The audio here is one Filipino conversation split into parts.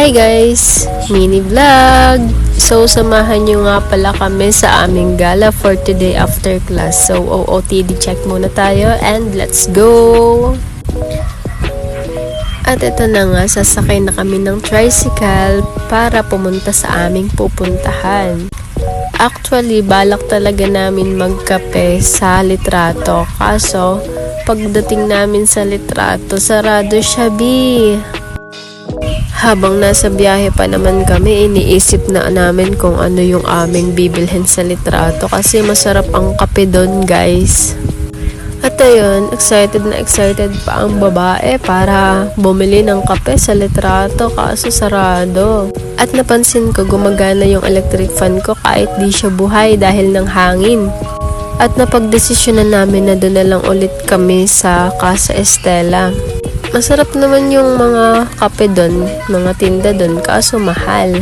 Hi guys! Mini vlog! So, samahan nyo nga pala kami sa aming gala for today after class. So, OOTD check muna tayo and let's go! At ito na nga, sasakay na kami ng tricycle para pumunta sa aming pupuntahan. Actually, balak talaga namin magkape sa litrato. Kaso, pagdating namin sa litrato, sarado siya, bi. Habang nasa biyahe pa naman kami, iniisip na namin kung ano yung aming bibilhin sa litrato kasi masarap ang kape doon, guys. At ayun, excited na excited pa ang babae para bumili ng kape sa litrato kaso sarado. At napansin ko gumagana yung electric fan ko kahit di siya buhay dahil ng hangin. At napagdesisyonan namin na doon na lang ulit kami sa Casa Estela. Masarap naman yung mga kape doon, mga tinda doon, kaso mahal.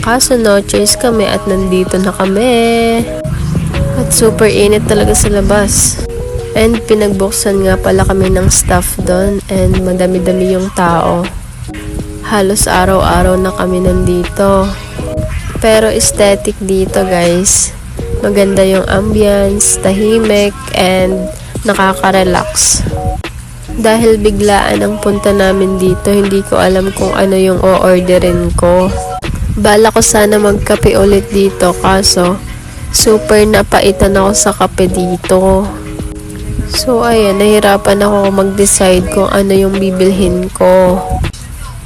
Kaso no choice kami at nandito na kami. At super init talaga sa labas. And pinagbuksan nga pala kami ng staff doon and madami-dami yung tao. Halos araw-araw na kami nandito. Pero aesthetic dito, guys. Maganda yung ambience, tahimik, and nakaka-relax. Dahil biglaan ang punta namin dito, hindi ko alam kung ano yung o-orderin ko. Bala ko sana magkape ulit dito kaso super napaitan ako sa kape dito. So ayan, nahirapan ako mag-decide kung ano yung bibilhin ko.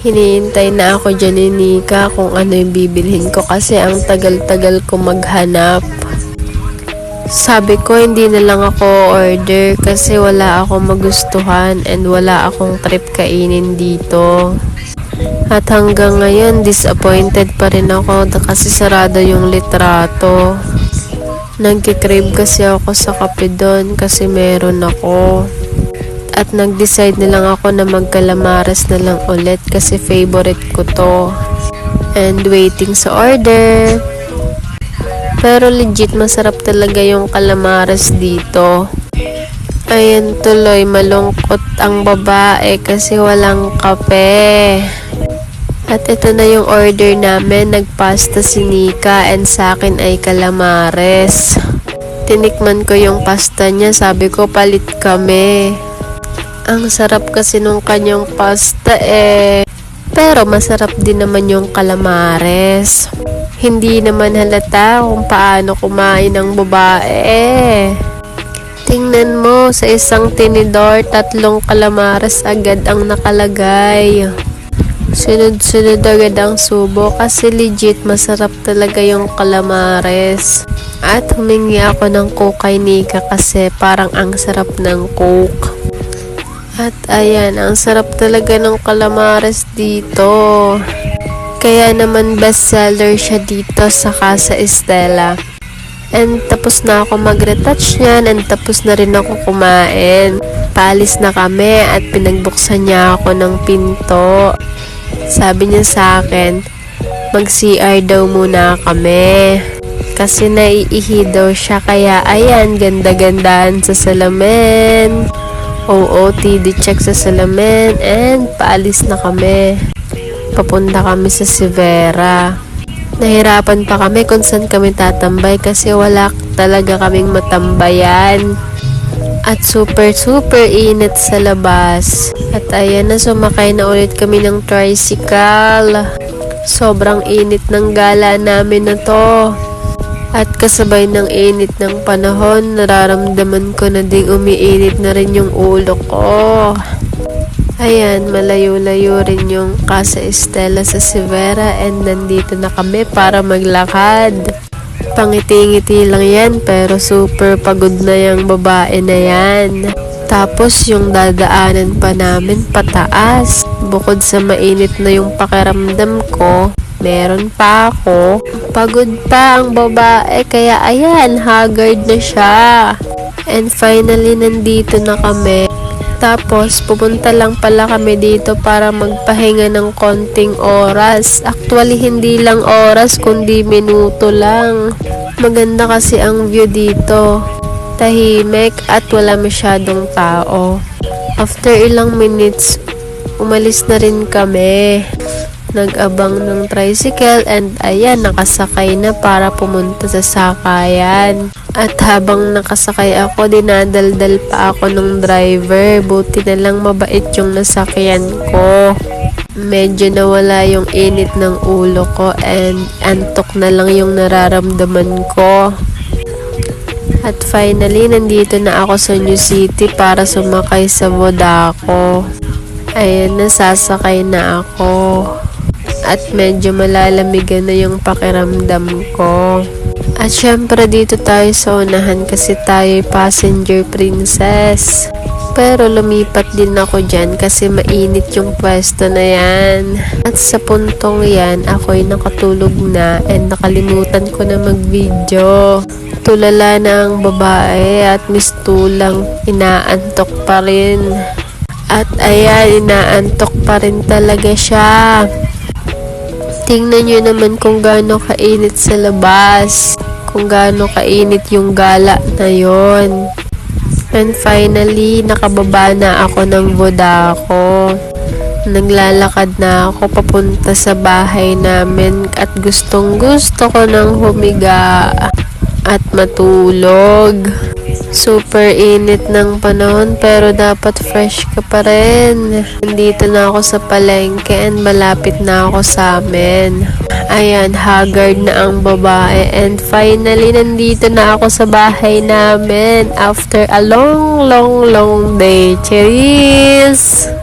Hinihintay na ako dyan ni Nika kung ano yung bibilhin ko kasi ang tagal-tagal ko maghanap. Sabi ko hindi na lang ako order kasi wala akong magustuhan and wala akong trip kainin dito. At hanggang ngayon disappointed pa rin ako kasi sarado yung litrato. Nagkikrave kasi ako sa kape doon kasi meron ako. At nag-decide na lang ako na magkalamares na lang ulit kasi favorite ko to. And waiting sa order. Pero legit masarap talaga yung calamares dito. Ayan tuloy, malungkot ang babae kasi walang kape. At ito na yung order namin, nagpasta si Nika and sa akin ay calamares. Tinikman ko yung pasta niya, sabi ko palit kami. Ang sarap kasi nung kanyang pasta Pero masarap din naman yung calamares. Hindi naman halata kung paano kumain ng babae. Tingnan mo, sa isang tinidor, 3 calamares agad ang nakalagay. Sunod-sunod agad ang subo kasi legit masarap talaga yung calamares. At humingi ako ng coke kay Nika kasi parang ang sarap ng coke. At ayan, ang sarap talaga ng calamares dito. Kaya naman bestseller siya dito sa Casa Estela. And tapos na ako mag-retouch niyan and tapos na rin ako kumain. Paalis na kami at pinagbuksan niya ako ng pinto. Sabi niya sa akin, mag-CR daw muna kami. Kasi naiihi daw siya kaya ayan, ganda-gandaan sa salamin. OOTD check sa salamin and paalis na kami. Papunta kami sa Sivera. Nahirapan pa kami kung saan kami tatambay kasi wala talaga kaming matambayan. At super init sa labas. At ayan na, sumakay na ulit kami ng tricycle. Sobrang init ng gala namin na to. At kasabay ng init ng panahon, nararamdaman ko na ding umiinit na rin yung ulo ko. Ayan, malayo-layo rin yung Casa Estela sa Sivera and nandito na kami para maglakad. Pangiti-ngiti lang yan pero super pagod na yung babae na yan. Tapos yung dadaanan pa namin pataas. Bukod sa mainit na yung pakiramdam ko, meron pa ako. Pagod pa ang babae kaya ayan, haggard na siya. And finally, nandito na kami. Tapos, pupunta lang pala kami dito para magpahinga ng konting oras. Actually, hindi lang oras, kundi minuto lang. Maganda kasi ang view dito. Tahimik at wala masyadong tao. After ilang minutes, umalis na rin kami. nag-abang ng tricycle and ayan, nakasakay na para pumunta sa sakayan. At habang nakasakay ako, dinadaldal pa ako ng driver. Buti na lang mabait yung nasakyan ko. Medyo nawala yung init ng ulo ko and antok na lang yung nararamdaman ko. At finally, nandito na ako sa New City para sumakay sa Vodako. Ayan, nasasakay na ako. At medyo malalamigan na yung pakiramdam ko. At syempre dito tayo sa unahan kasi tayo passenger princess. Pero lumipat din ako dyan kasi mainit yung pwesto na yan. At sa puntong yan, ako'y nakatulog na and nakalimutan ko na mag-video. Tulala na ang babae at mistulang inaantok pa rin. At ayan, inaantok pa rin talaga siya. Tingnan nyo naman kung gaano kainit sa labas. Kung gaano kainit yung gala na yon. And finally, nakababa na ako ng Vodako. Naglalakad na ako papunta sa bahay namin at gustong gusto ko nang humiga at matulog. Super init ng panahon pero dapat fresh ka pa rin. Nandito na ako sa palengke and malapit na ako sa amin. Ayan, haggard na ang babae and finally nandito na ako sa bahay namin after a long day. Cheers!